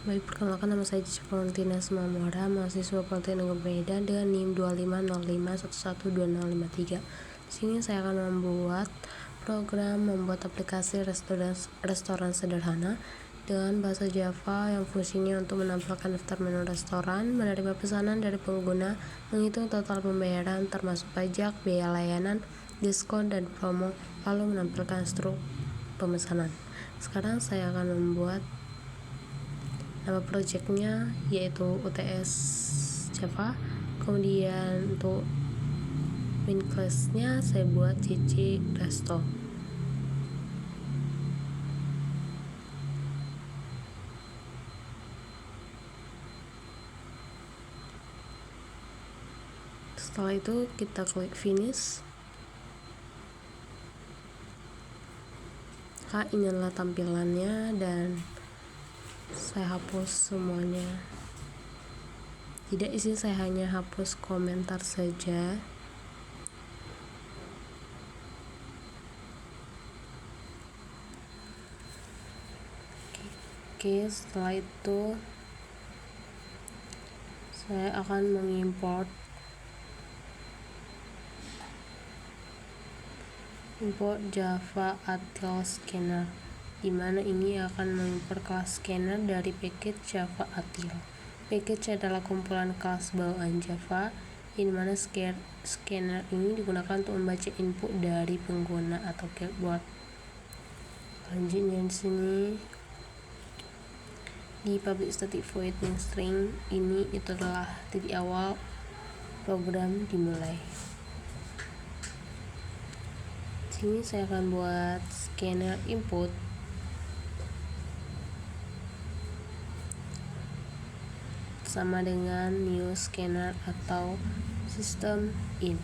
Baik, perkenalkan nama saya Cici Valentina Semamora, mahasiswa Politeknik Medan dengan NIM 2505112053. Di sini saya akan membuat aplikasi restoran sederhana dengan bahasa Java yang fungsinya untuk menampilkan daftar menu restoran, menerima pesanan dari pengguna, menghitung total pembayaran termasuk pajak, biaya layanan, diskon, dan promo, lalu menampilkan struk pemesanan. Sekarang saya akan membuat nama projectnya yaitu UTS Java. Kemudian untuk main classnya saya buat Cici Resto. Setelah itu kita klik finish. Ini adalah tampilannya dan saya hapus semuanya. Tidak, isi saya hanya hapus komentar saja. Oke, setelah itu saya akan mengimport Java Atil Scanner, dimana ini akan mengimport kelas scanner dari package Java Atil. Package adalah kumpulan kelas bawaan Java, di mana scanner ini digunakan untuk membaca input dari pengguna atau keyboard. Selanjutnya di sini di public static void main string ini itu adalah titik awal program dimulai. Di sini saya akan buat scanner input sama dengan new scanner atau system in.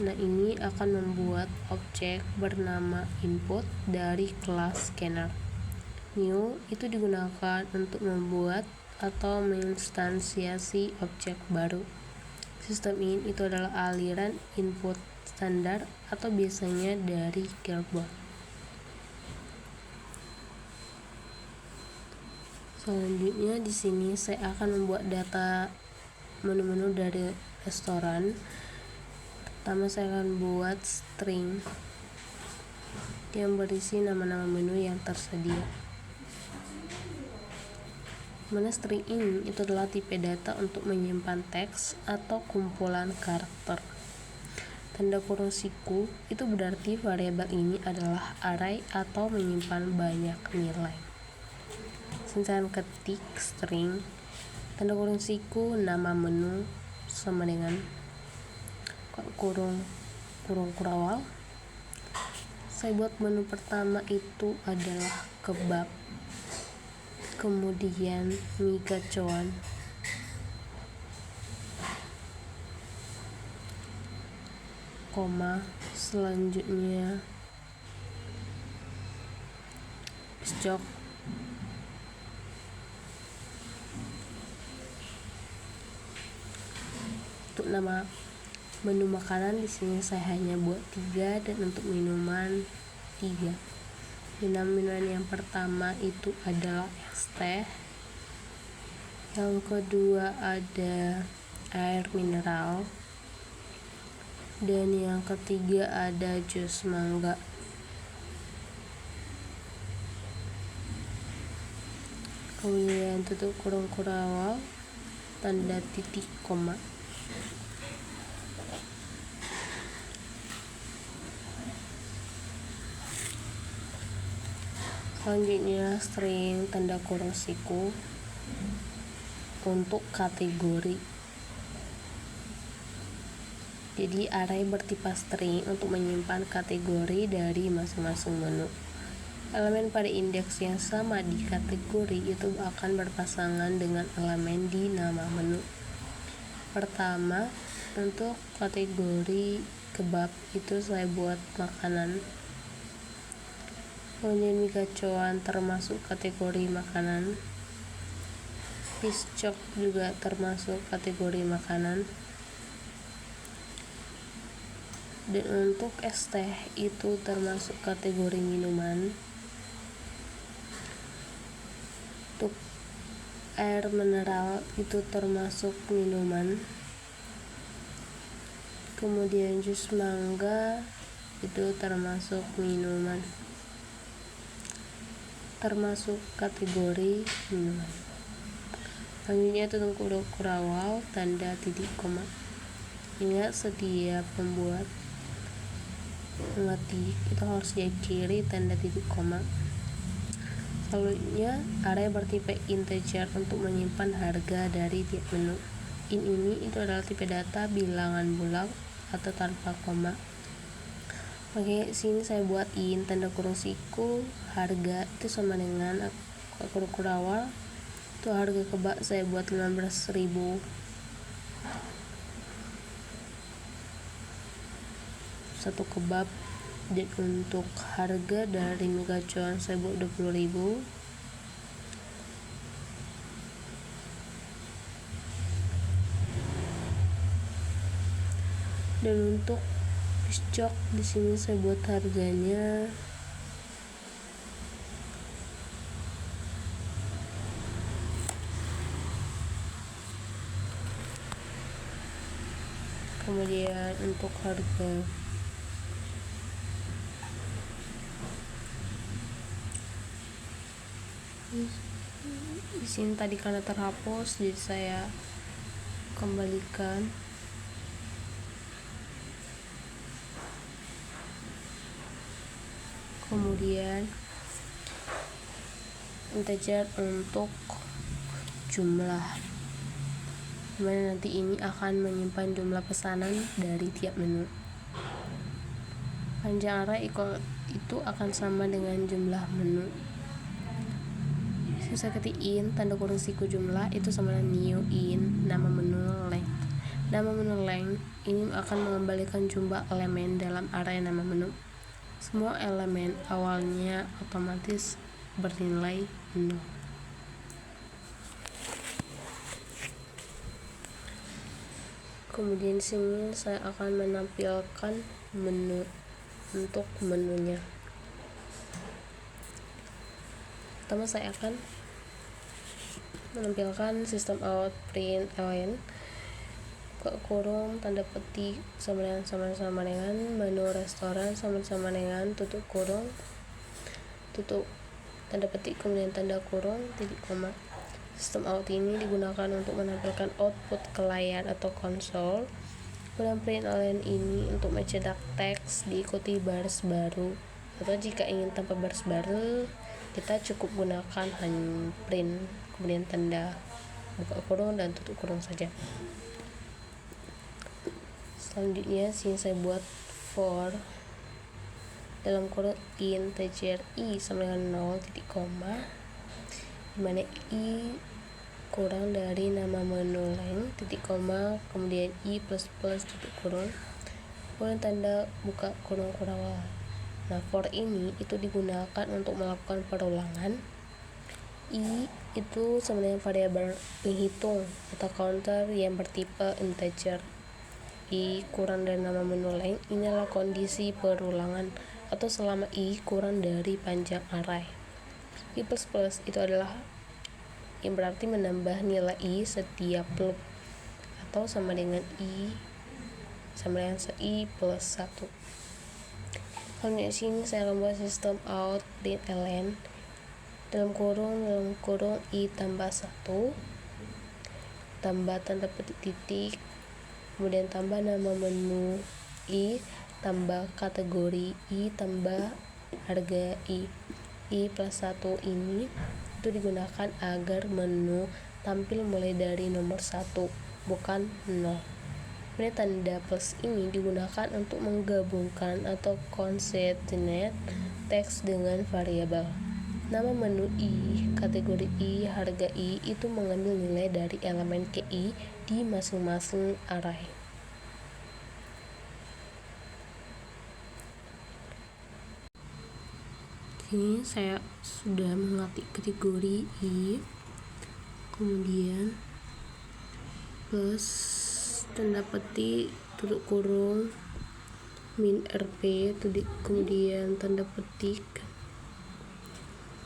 Nah, ini akan membuat objek bernama input dari kelas scanner. New itu digunakan untuk membuat atau menginstansiasi objek baru. System in itu adalah aliran input standar atau biasanya dari keyboard. Selanjutnya di sini saya akan membuat data menu-menu dari restoran. Pertama saya akan buat string yang berisi nama-nama menu yang tersedia. Mana string ini itu adalah tipe data untuk menyimpan teks atau kumpulan karakter. Tanda kurung siku itu berarti variabel ini adalah array atau menyimpan banyak nilai. Saya ketik string tanda kurung siku nama menu sama dengan kurung kurawal. Saya buat menu pertama itu adalah kebab, kemudian mie gacoan, koma, selanjutnya jok, untuk nama menu makanan di sini saya hanya buat 3 dan untuk minuman 3. Minuman yang pertama itu adalah es teh, yang kedua ada air mineral, dan yang ketiga ada jus mangga. Kemudian tutup kurung kurawal tanda titik koma. Selanjutnya string tanda kurung siku untuk kategori. Jadi array bertipe string untuk menyimpan kategori dari masing-masing menu. Elemen pada indeks yang sama di kategori itu akan berpasangan dengan elemen di nama menu. Pertama, untuk kategori kebab itu saya buat makanan. Kemudian mie gacoan termasuk kategori makanan. Piscok juga termasuk kategori makanan. Dan untuk es teh itu termasuk kategori minuman. Untuk air mineral itu termasuk minuman. Kemudian jus mangga itu termasuk minuman, termasuk kategori minuman. Selanjutnya itu tengku kurawal tanda titik koma. Ingat, setiap pembuat mengetik itu harus di kiri tanda titik koma. Selanjutnya array bertipe integer untuk menyimpan harga dari tiap menu. In ini itu adalah tipe data bilangan bulat atau tanpa koma. Oke, sini saya buat in tanda kurung siku harga itu sama dengan kurung kurawal itu harga kebab saya buat 15.000. Satu kebab. Dan untuk harga dari megacon saya buat 20.000. Dan untuk piscok di sini saya buat harganya kemudian untuk harga di sini tadi karena terhapus jadi saya kembalikan. Kemudian integer untuk jumlah, dimana nanti ini akan menyimpan jumlah pesanan dari tiap menu. Panjang array itu akan sama dengan jumlah menu. Saya ketik in tanda kurung siku jumlah itu sama dengan new in nama menu length. Nama menu length ini akan mengembalikan jumlah elemen dalam array nama menu. Semua elemen awalnya otomatis bernilai 0. Kemudian sini saya akan menampilkan menu untuk menunya. Pertama saya akan menampilkan sistem out println buka kurung tanda petik sama dengan menu restoran sama dengan tutup kurung tutup tanda petik kemudian tanda kurung titik koma. Sistem out ini digunakan untuk menampilkan output ke layar atau konsol. Kemudian println ini untuk mencetak teks diikuti baris baru, atau jika ingin tanpa baris baru kita cukup gunakan hanya print kemudian tanda buka kurung dan tutup kurung saja. Selanjutnya sini saya buat for dalam kurung integer i sama dengan 0 titik koma, dimana i kurang dari nama menu length titik koma kemudian i plus titik kurung kemudian tanda buka kurung kurawal. Nah, for ini itu digunakan untuk melakukan perulangan. I itu sama dengan variabel penghitung atau counter yang bertipe integer. I kurang dari nama menu length ini adalah kondisi perulangan atau selama i kurang dari panjang array. I plus itu adalah yang berarti menambah nilai i setiap loop atau sama dengan i plus 1. Kalau di sini saya akan buat sistem out println dalam kurung i tambah 1 tambah tanda petik titik kemudian tambah nama menu i tambah kategori i tambah harga i plus 1 ini itu digunakan agar menu tampil mulai dari nomor 1 bukan 0. Kemudian tanda plus ini digunakan untuk menggabungkan atau concatenate teks dengan variabel. Nama menu i, kategori i, harga i itu mengambil nilai dari elemen ki di masing-masing array. Ini saya sudah mengetik kategori i, kemudian plus tanda petik tutup kurung min rp kemudian tanda petik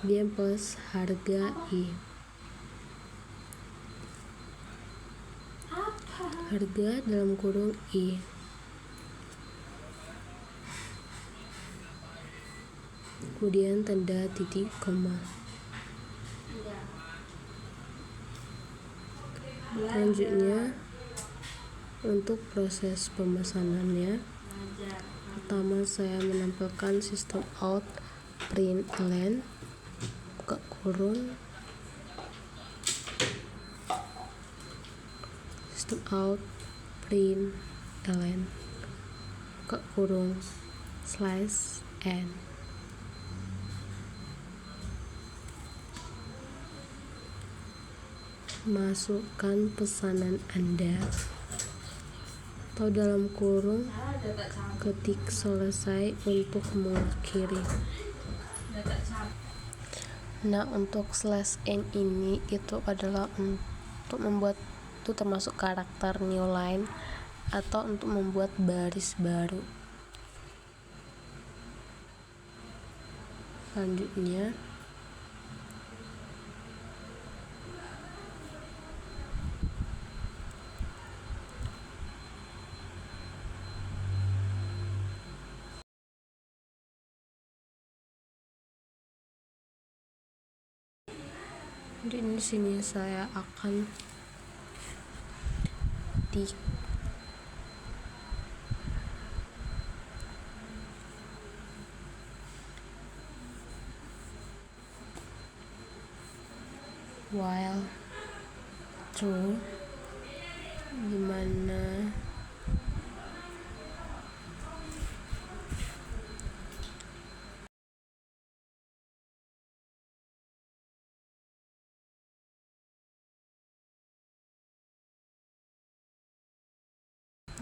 dia plus harga i. harga dalam kurung I. Kemudian tanda titik koma. Selanjutnya untuk proses pemesanannya, pertama saya menampilkan sistem out println buka kurung, sistem out println buka kurung /n. Masukkan pesanan Anda atau dalam kurung ketik selesai untuk mengakhiri. Nah, untuk /n ini itu adalah untuk membuat itu termasuk karakter new line atau untuk membuat baris baru. Selanjutnya di sini saya akan di while true, dimana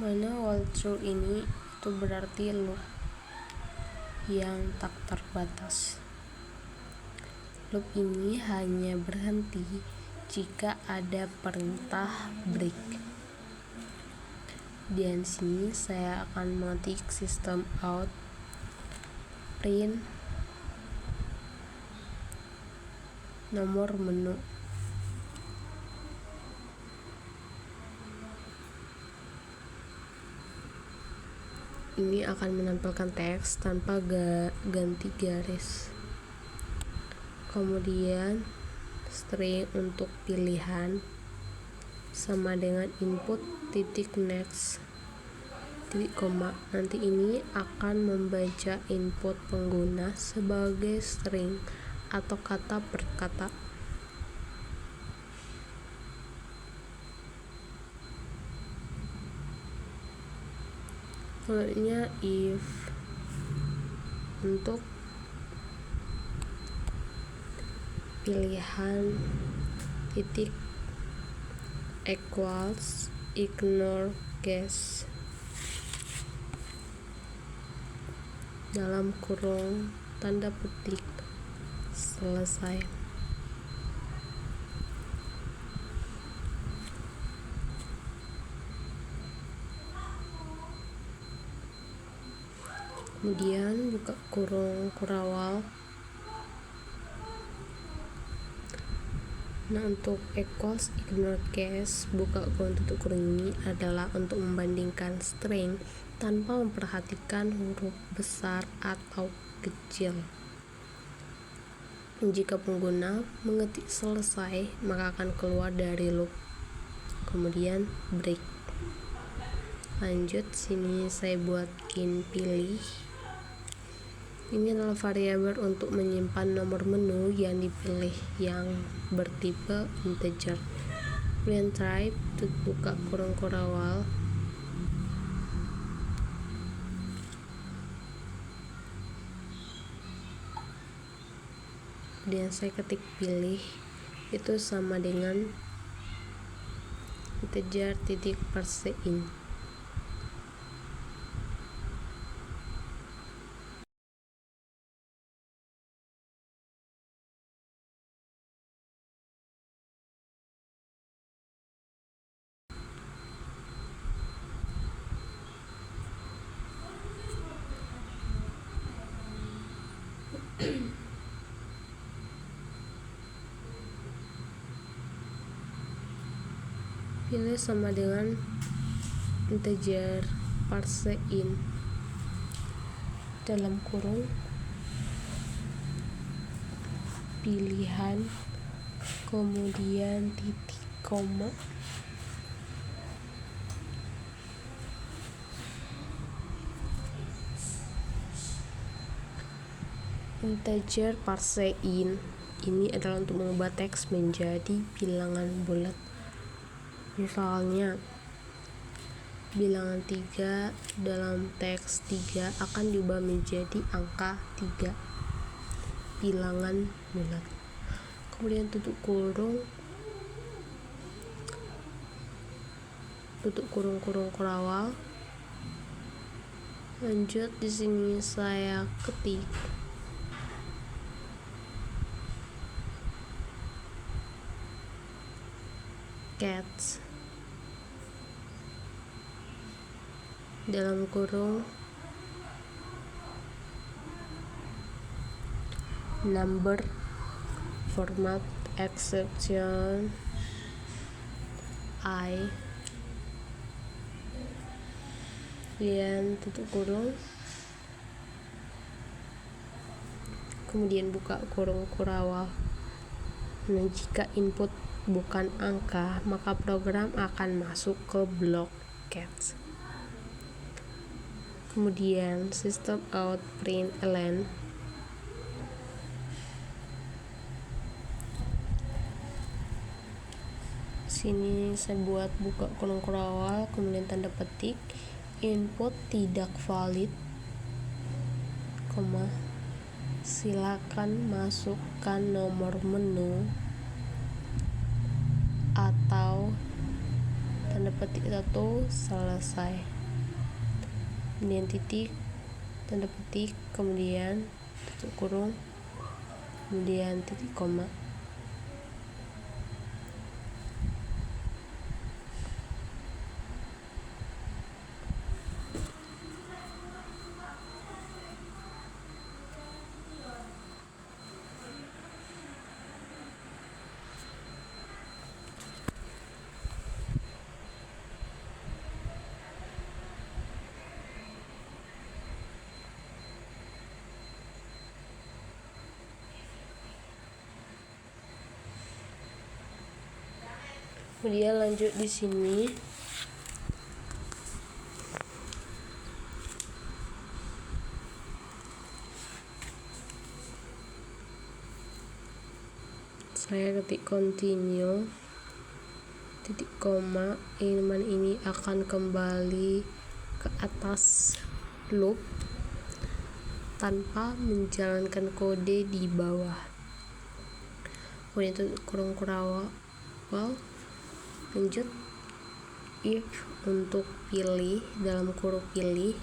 while true ini itu berarti loop yang tak terbatas. Loop ini hanya berhenti jika ada perintah break. Dan sini saya akan mengetik sistem out print nomor menu. Ini akan menampilkan teks tanpa ganti garis. Kemudian string untuk pilihan sama dengan input titik next titik koma. Nanti ini akan membaca input pengguna sebagai string atau kata per kata. Selanjutnya if untuk pilihan titik equals ignore case dalam kurung tanda petik selesai. Kemudian buka kurung kurawal. Nah, untuk equals ignore case buka kurung tutup kurung ini adalah untuk membandingkan string tanpa memperhatikan huruf besar atau kecil. Jika pengguna mengetik selesai, maka akan keluar dari loop. Kemudian break. Lanjut, sini saya buatkan pilih. Ini adalah variabel untuk menyimpan nomor menu yang dipilih yang bertipe integer. Kemudian type buka kurung kurawal. Kemudian saya ketik pilih itu sama dengan integer titik %in. Pilih sama dengan integer parse in dalam kurung pilihan kemudian titik koma integer parse in ini adalah untuk mengubah teks menjadi bilangan bulat. Misalnya bilangan 3 dalam teks 3 akan diubah menjadi angka 3 bilangan bulat. Kemudian tutup kurung kurawal. Lanjut, di sini saya ketik cats dalam kurung number format exception I kemudian tutup kurung, kemudian buka kurung kurawal. Nah, jika input bukan angka, maka program akan masuk ke blok cats. Kemudian system out println sini saya buat buka kurung kurawal, kemudian tanda petik input tidak valid, silakan masukkan nomor menu atau tanda petik 1 selesai, kemudian titik, tanda petik, kemudian tutup kurung, kemudian titik koma. Kemudian lanjut di sini saya ketik continue titik koma, elemen ini akan kembali ke atas loop tanpa menjalankan kode di bawah. Kemudian tutup kurung kurawal. Lanjut if untuk pilih dalam kurung pilih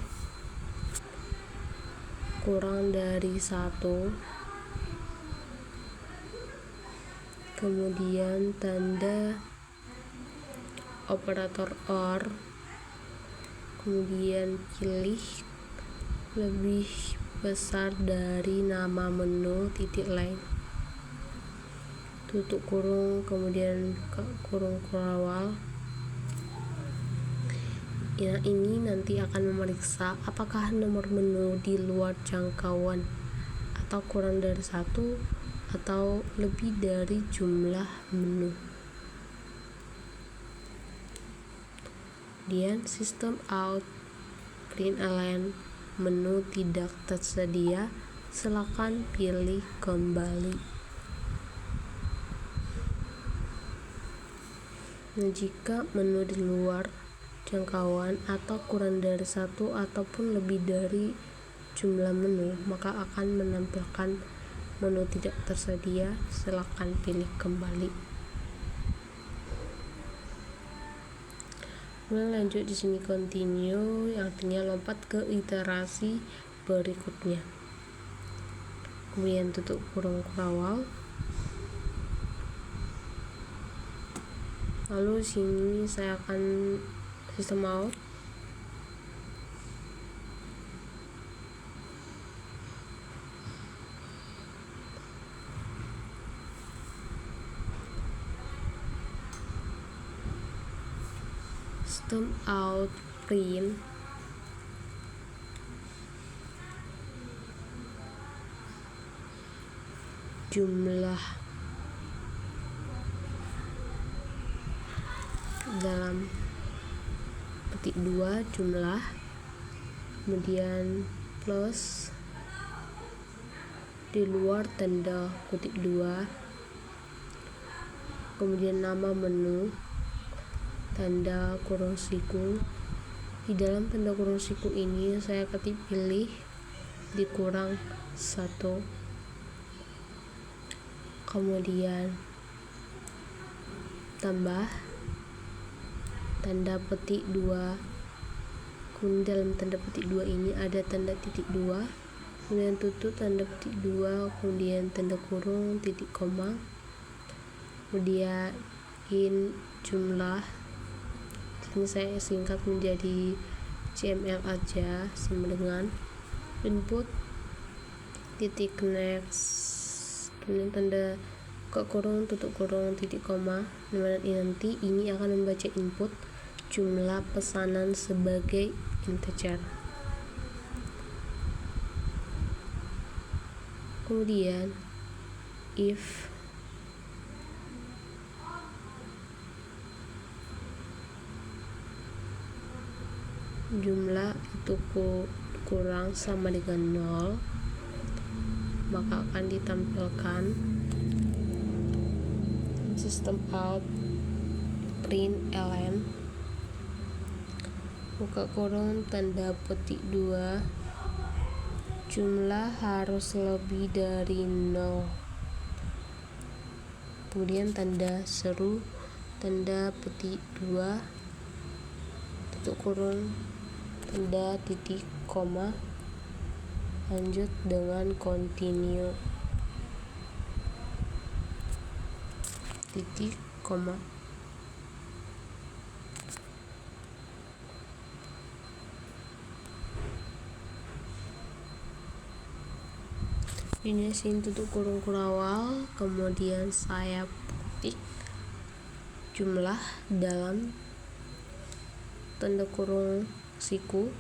kurang dari 1, kemudian tanda operator OR, kemudian pilih lebih besar dari nama menu titik lain, tutup kurung, kemudian ke kurung kurawal. Ya, ini nanti akan memeriksa apakah nomor menu di luar jangkauan atau kurang dari 1 atau lebih dari jumlah menu. Kemudian system out println menu tidak tersedia, silakan pilih kembali. Nah, jika menu di luar jangkauan atau kurang dari 1 ataupun lebih dari jumlah menu, maka akan menampilkan menu tidak tersedia, silakan pilih kembali. Lanjut di sini continue, yang artinya lompat ke iterasi berikutnya. Kemudian tutup kurung kurawal. Lalu sini saya akan system out. System out print jumlah dalam petik 2 jumlah, kemudian plus di luar tanda kutip 2, kemudian nama menu tanda kurung siku. Di dalam tanda kurung siku ini saya ketik pilih dikurang 1, kemudian tambah tanda petik 2, kemudian dalam tanda petik 2 ini ada tanda titik 2, kemudian tutup tanda petik 2, kemudian tanda kurung titik koma, kemudian in jumlah, ini saya singkat menjadi CML aja, sama dengan input titik next, kemudian tanda buka kurung tutup kurung titik koma, dimana nanti ini akan membaca input jumlah pesanan sebagai integer. Kemudian if jumlah itu kurang sama dengan 0, maka akan ditampilkan sistem out print ln buka kurung tanda petik 2 jumlah harus lebih dari 0, kemudian tanda seru tanda petik 2 tutup kurung tanda titik koma, lanjut dengan continue titik koma. Ini sin tutup kurung kurawal, kemudian saya ketik jumlah dalam tanda kurung siku.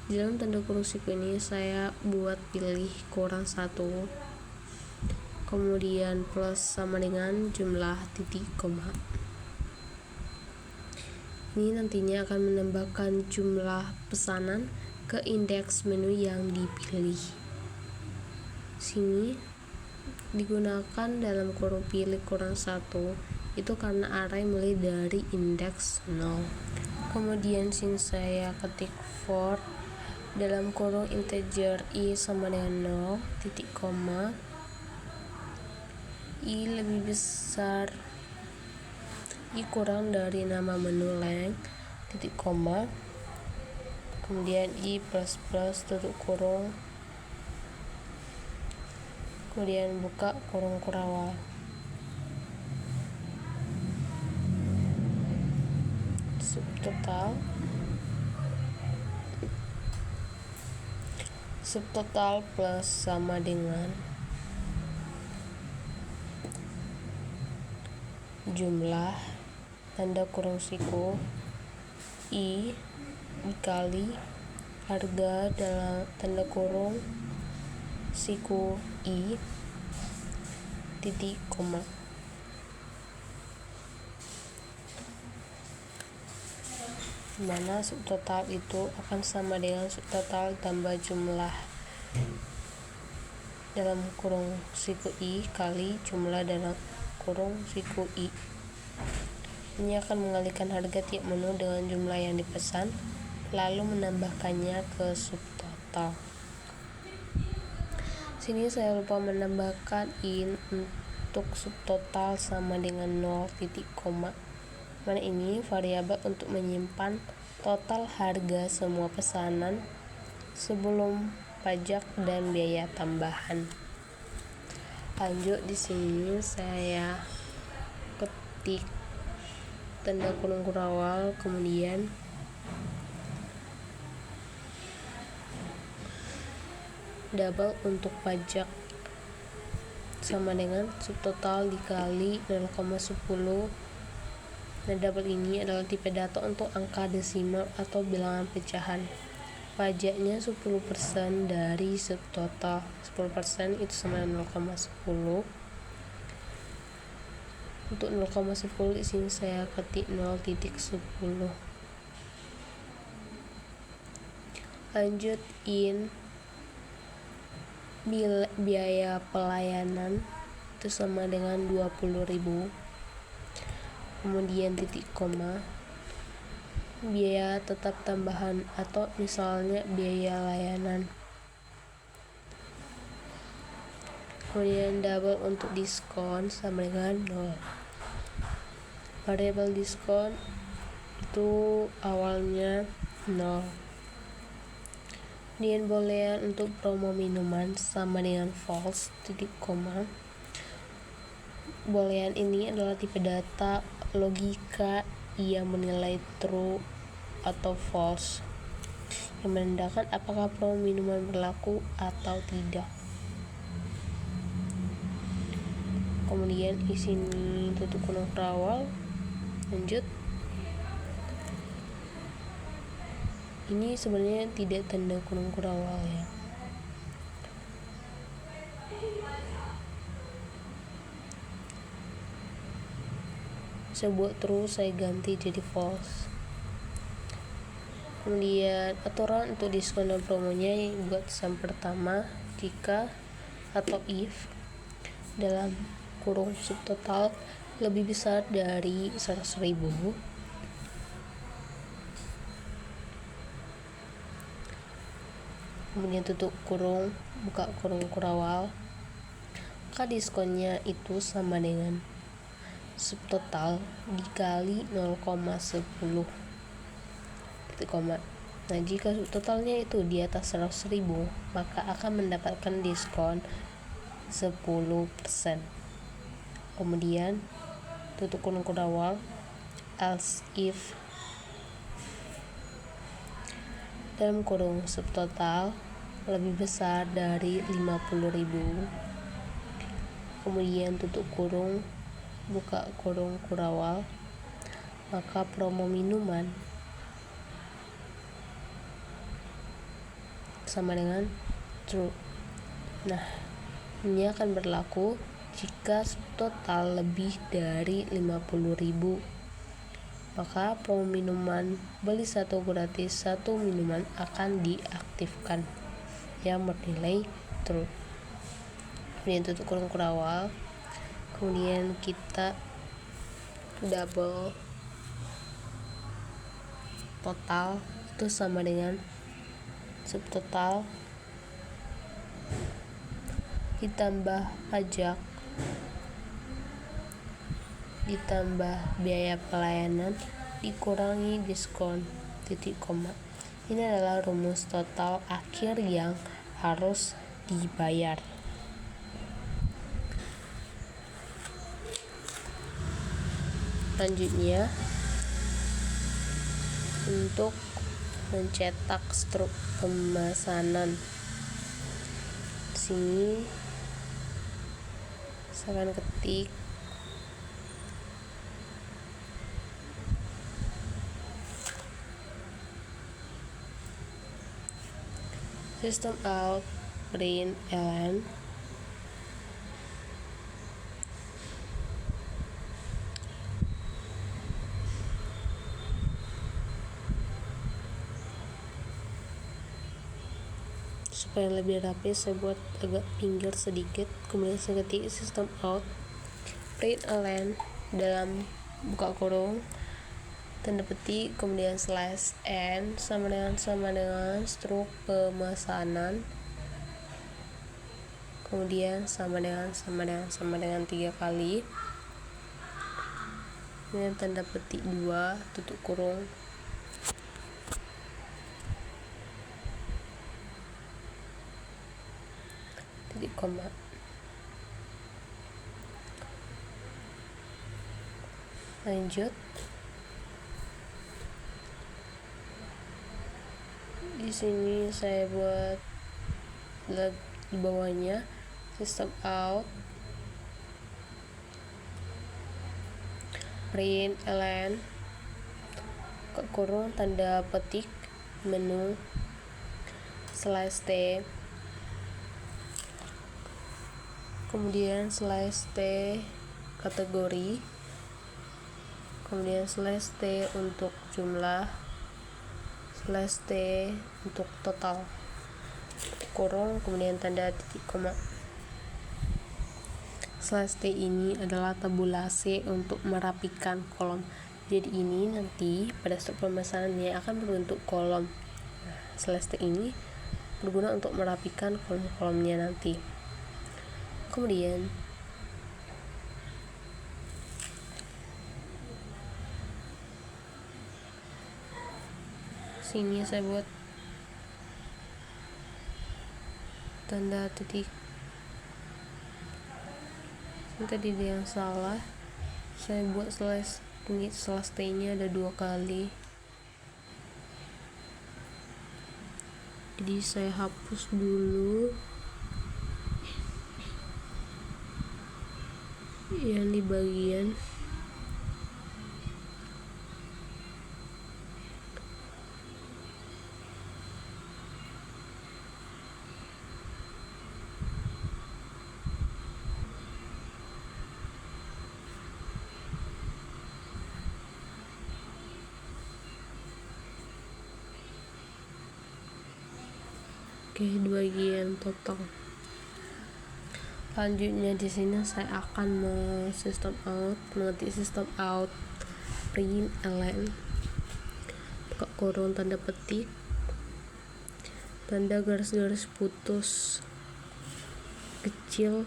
Di dalam tanda kurung siku ini saya buat pilih kurang 1, kemudian plus sama dengan jumlah titik koma. Ini nantinya akan menambahkan jumlah pesanan ke indeks menu yang dipilih. Sini digunakan dalam kurung pilih kurang 1 itu karena array mulai dari indeks 0. Kemudian sini saya ketik for dalam kurung integer i sama dengan 0 titik koma, i lebih besar i kurang dari nama menu length titik koma, kemudian i plus plus tutup kurung, kemudian buka kurung kurawal. Subtotal plus sama dengan jumlah tanda kurung siku i dikali harga dalam tanda kurung siku i titik koma. Mana subtotal itu akan sama dengan subtotal tambah jumlah dalam kurung siku i kali jumlah dalam kurung siku i. Ini akan mengalihkan harga tiap menu dengan jumlah yang dipesan, lalu menambahkannya ke subtotal. Sini saya lupa menambahkan in untuk subtotal sama dengan 0 titik koma. Mana ini variabel untuk menyimpan total harga semua pesanan sebelum pajak dan biaya tambahan. Lanjut di sini saya ketik tanda kurung kurawal, kemudian double untuk pajak sama dengan subtotal dikali 0,10 Nah, double ini adalah tipe data untuk angka desimal atau bilangan pecahan. Pajaknya 10% dari subtotal. 10% itu sama 0,10. Untuk 0,10 di sini saya ketik 0,10. Lanjut biaya pelayanan itu sama dengan 20.000. Kemudian titik koma, biaya tetap tambahan atau misalnya biaya layanan. Kemudian double untuk diskon sama dengan 0. Variable diskon itu awalnya 0. Kemudian boolean untuk promo minuman sama dengan false, titik koma. Boolean ini adalah tipe data logika yang menilai true atau false, yang menandakan apakah promo minuman berlaku atau tidak. Kemudian di sini tutup kurung terawal. Lanjut. Ini sebenarnya tidak tanda kurung terawal ya. Saya buat terus, saya ganti jadi false. Kemudian aturan untuk diskon dan promonya buat yang pertama, jika atau if dalam kurung subtotal lebih besar dari 100.000, kemudian tutup kurung, buka kurung kurawal, maka diskonnya itu sama dengan subtotal dikali 0,10, titik koma. Nah, jika subtotalnya itu di atas 100.000, maka akan mendapatkan diskon 10%. Kemudian tutup kurung kurawal, else if dalam kurung subtotal lebih besar dari 50.000, kemudian tutup kurung, buka kurung kurawal, maka promo minuman sama dengan true. Nah, ini akan berlaku jika subtotal lebih dari 50.000, maka promo minuman beli 1 gratis 1 minuman akan diaktifkan yang bernilai true. Kemudian tutup kurung kurawal, kemudian kita double total itu sama dengan subtotal ditambah pajak ditambah biaya pelayanan dikurangi diskon, titik koma. Ini adalah rumus total akhir yang harus dibayar. Selanjutnya, untuk mencetak struk pemesanan, di sini saya akan ketik system out println supaya lebih rapi saya buat agak pinggir sedikit. Kemudian saya ketik system out println dalam buka kurung tanda petik, kemudian slash n sama dengan struk pemesanan, kemudian sama dengan 3 kali, kemudian tanda petik 2 tutup kurung, titik koma. Lanjut, di sini saya buat di bawahnya system out print ln kurung tanda petik menu slash t, kemudian slash t kategori, kemudian slash t untuk jumlah, slash t untuk total, kurung kemudian tanda titik koma. Slash t ini adalah tabulasi untuk merapikan kolom. Jadi ini nanti pada step pemesanannya akan berbentuk kolom. Slash t ini berguna untuk merapikan kolom-kolomnya nanti. Kemudian sini saya buat tanda titik. Tadi ada yang salah, saya buat slash t nya ada 2 kali, jadi saya hapus dulu yang di bagian di bagian total. Selanjutnya di sini saya akan mengetik system out print ln buka kurung tanda petik tanda garis-garis putus kecil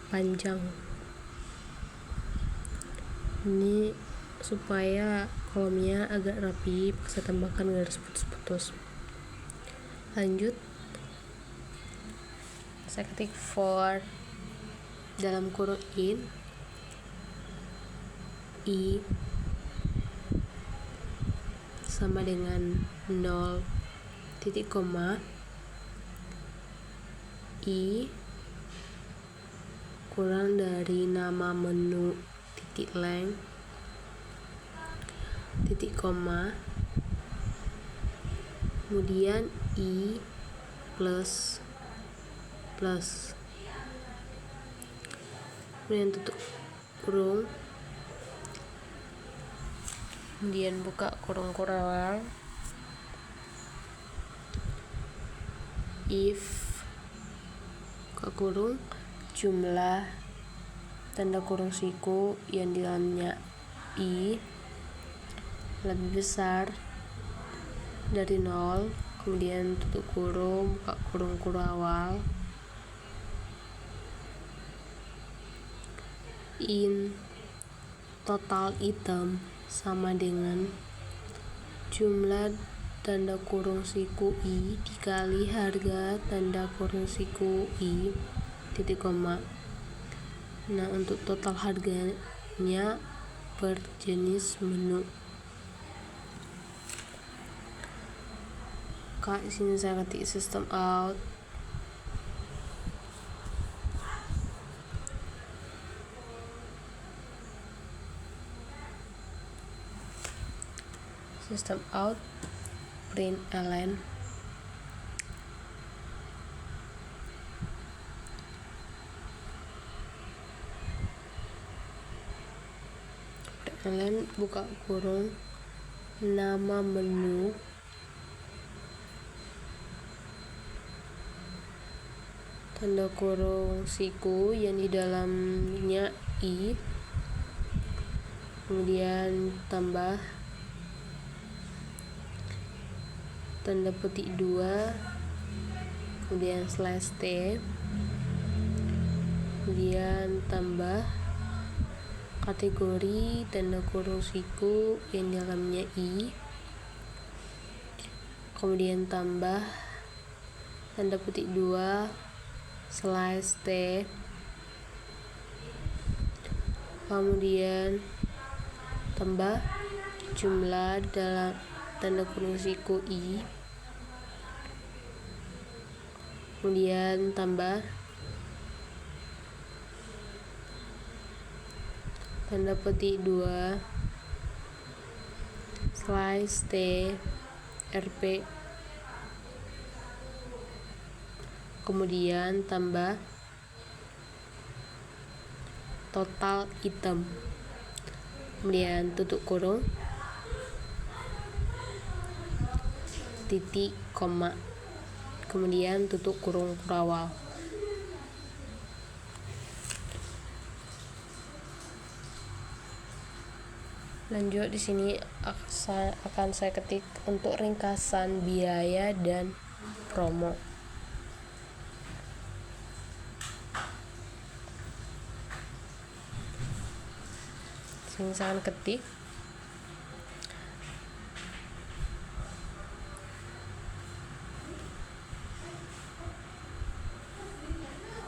panjang. Ini supaya kolomnya agak rapi, saya tambahkan garis putus-putus. Lanjut, saya ketik for dalam kurung in i sama dengan 0 titik koma i kurang dari nama menu titik length titik koma, kemudian i plus kemudian tutup kurung, kemudian buka kurung awal if buka kurung jumlah tanda kurung siku yang di dalamnya i lebih besar dari 0, kemudian tutup kurung, buka kurung awal in total item sama dengan jumlah tanda kurung siku i dikali harga tanda kurung siku i titik koma. Nah, untuk total harganya per jenis menu. Di sini saya ketik system out print ln buka kurung nama menu tanda kurung siku yang di dalamnya i, kemudian tambah tanda petik 2, kemudian slash t, kemudian tambah kategori tanda kurung siku yang di dalamnya i, kemudian tambah tanda petik 2 slash t, kemudian tambah jumlah dalam tanda kurung siku i, kemudian tambah tanda petik 2 slice T RP, kemudian tambah total item, kemudian tutup kurung, titik koma, kemudian tutup kurung kurawal. Lanjut, di sini akan saya ketik untuk ringkasan biaya dan promo. Sini saya akan ketik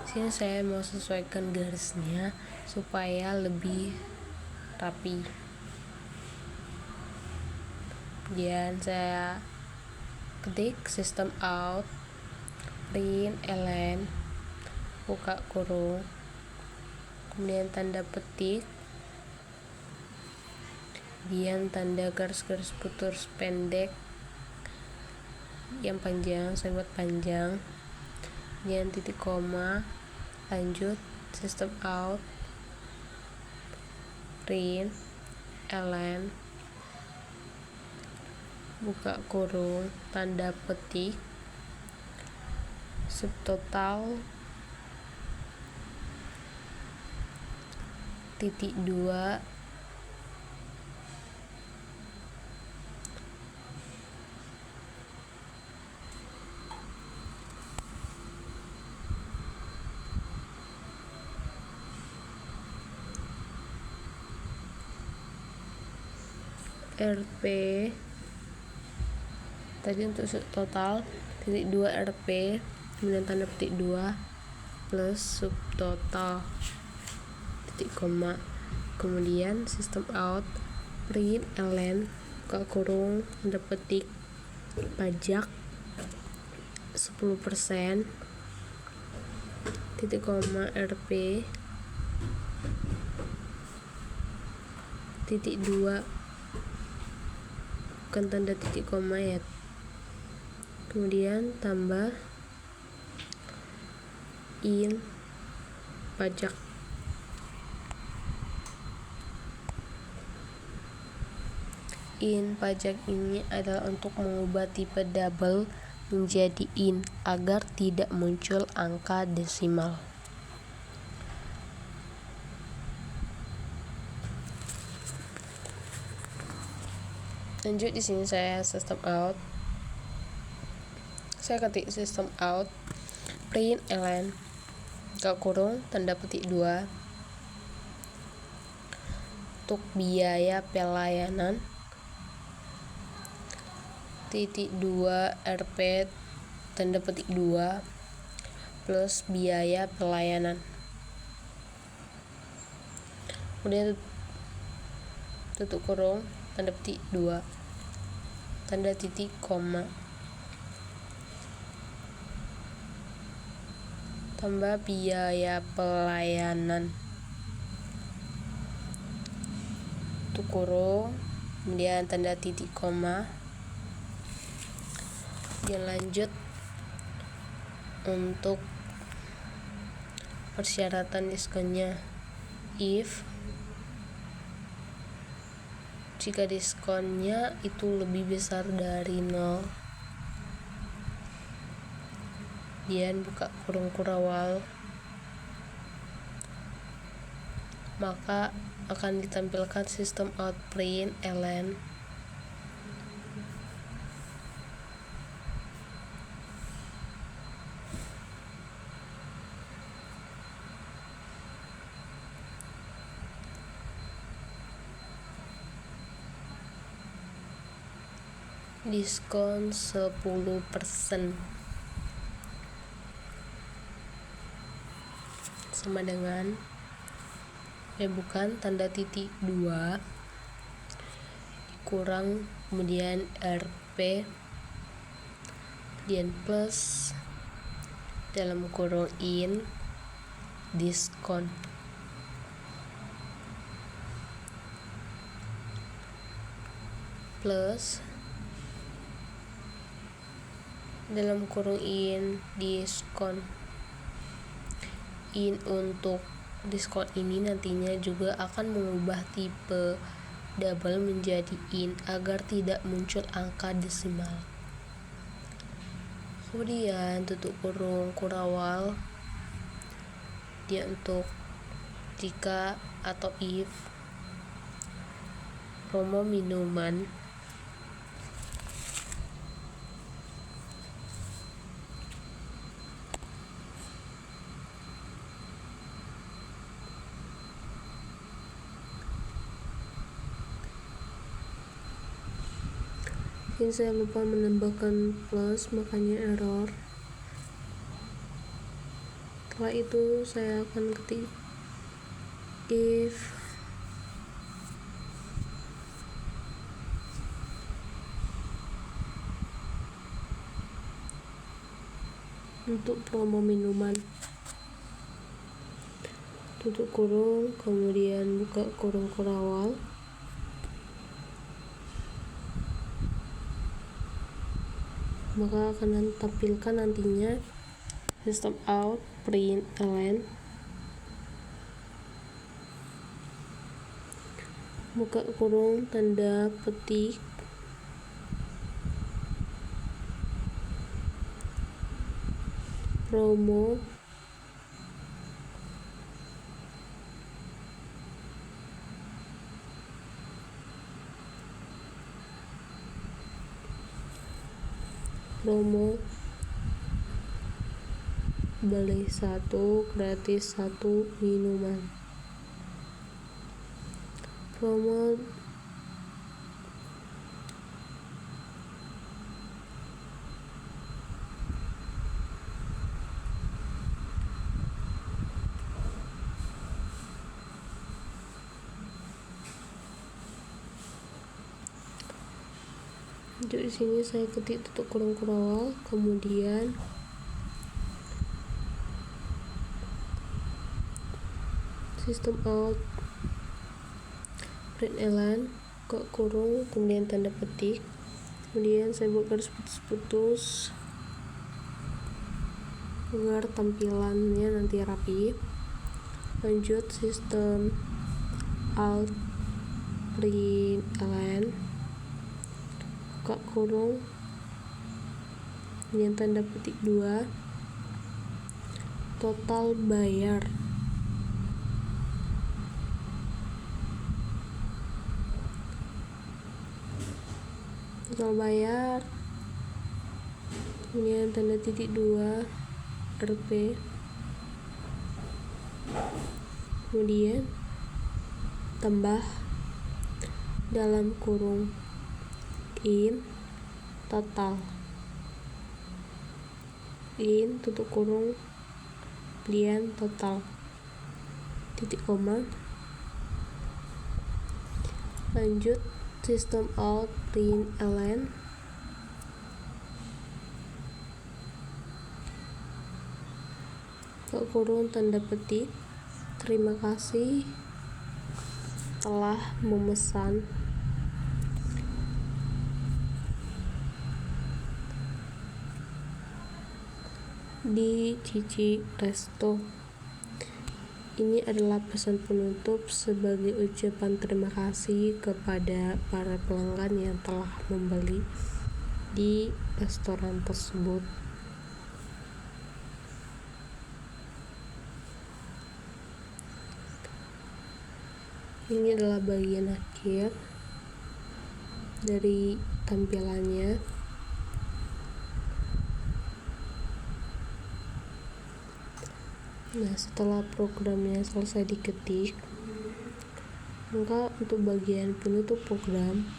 sini saya mau sesuaikan garisnya supaya lebih rapi. Kemudian saya ketik system out print ln buka kurung, kemudian tanda petik, kemudian tanda garis-garis putus pendek yang panjang saya buat panjang, kemudian titik koma, lanjut system out print ln buka kurung, tanda petik, subtotal titik 2 RP tadi untuk total titik 2 RP, kemudian tanda petik 2 plus subtotal titik koma, kemudian system out print ln buka kurung, tanda petik pajak 10% titik koma RP titik 2 bukan tanda titik koma ya, kemudian tambah in pajak. In pajak ini adalah untuk mengubah tipe double menjadi in agar tidak muncul angka desimal. Lanjut, di sini saya system out. Saya ketik system out print ln buka kurung, tanda petik 2 untuk biaya pelayanan titik 2 RP tanda petik 2 plus biaya pelayanan, kemudian tutup kurung, tanda petik 2 tanda titik koma, tambah biaya pelayanan, tutup kurung, kemudian tanda titik koma. Kemudian lanjut untuk persyaratan diskonnya, if jika diskonnya itu lebih besar dari 0, kemudian buka kurung kurawal, maka akan ditampilkan system out print ln diskon 10% sama dengan bukan tanda titik 2 kurang, kemudian RP, kemudian plus dalam kurung in diskon. plus dalam kurung in diskon. In untuk diskon ini nantinya juga akan mengubah tipe double menjadi in agar tidak muncul angka desimal. Kemudian tutup kurung kurawal dia untuk jika atau if promo minuman ini saya lupa menambahkan plus makanya error. Setelah itu saya akan ketik if untuk promo minuman, tutup kurung, kemudian buka kurung kurawal, maka akan tampilkan nantinya system out println buka kurung tanda petik promo beli 1 gratis 1 minuman. Promo untuk di sini saya ketik tutup kurung kurawal, kemudian system out println buka kurung kemudian tanda petik, kemudian saya buat garis putus-putus agar tampilannya nanti rapi. Lanjut system out println buka kurung kemudian tanda petik 2 total bayar. Kemudian tanda titik 2 Rp, kemudian tambah dalam kurung in total, in tutup kurung kemudian total titik koma. Lanjut system out println buka kurung tanda petik terima kasih telah memesan di Cici Resto. Ini adalah pesan penutup sebagai ucapan terima kasih kepada para pelanggan yang telah membeli di restoran tersebut. Ini adalah bagian akhir dari tampilannya. Nah, setelah programnya selesai diketik, maka untuk bagian penutup program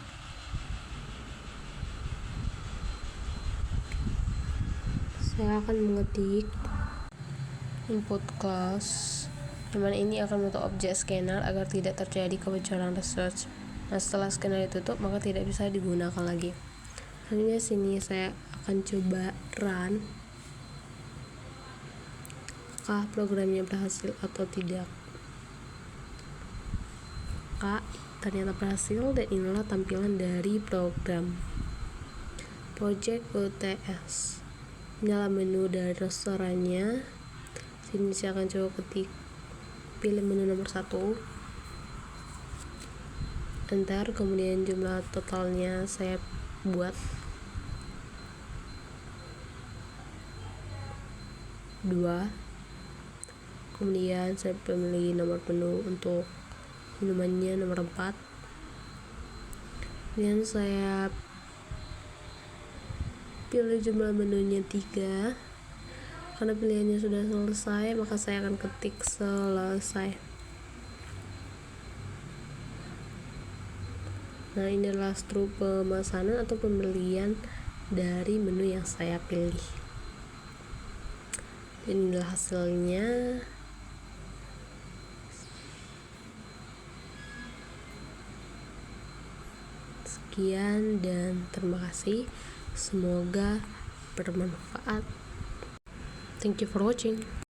saya akan mengetik input class, dimana ini akan membentuk objek scanner agar tidak terjadi kebocoran research. Nah, setelah scanner ditutup maka tidak bisa digunakan lagi. Selanjutnya sini saya akan coba run apakah programnya berhasil atau tidak. Kita ternyata berhasil, dan inilah tampilan dari program Project OTS. Inilah menu dari restorannya. Sini saya akan coba pilih menu nomor 1, enter, kemudian jumlah totalnya saya buat 2. Kemudian saya pilih nomor menu untuk minumannya nomor 4. Kemudian saya pilih jumlah menunya 3. Karena pilihannya sudah selesai, maka saya akan ketik selesai. Nah, ini adalah struk pemesanan atau pembelian dari menu yang saya pilih. Inilah hasilnya. Sekian dan terima kasih. Semoga bermanfaat. Thank you for watching.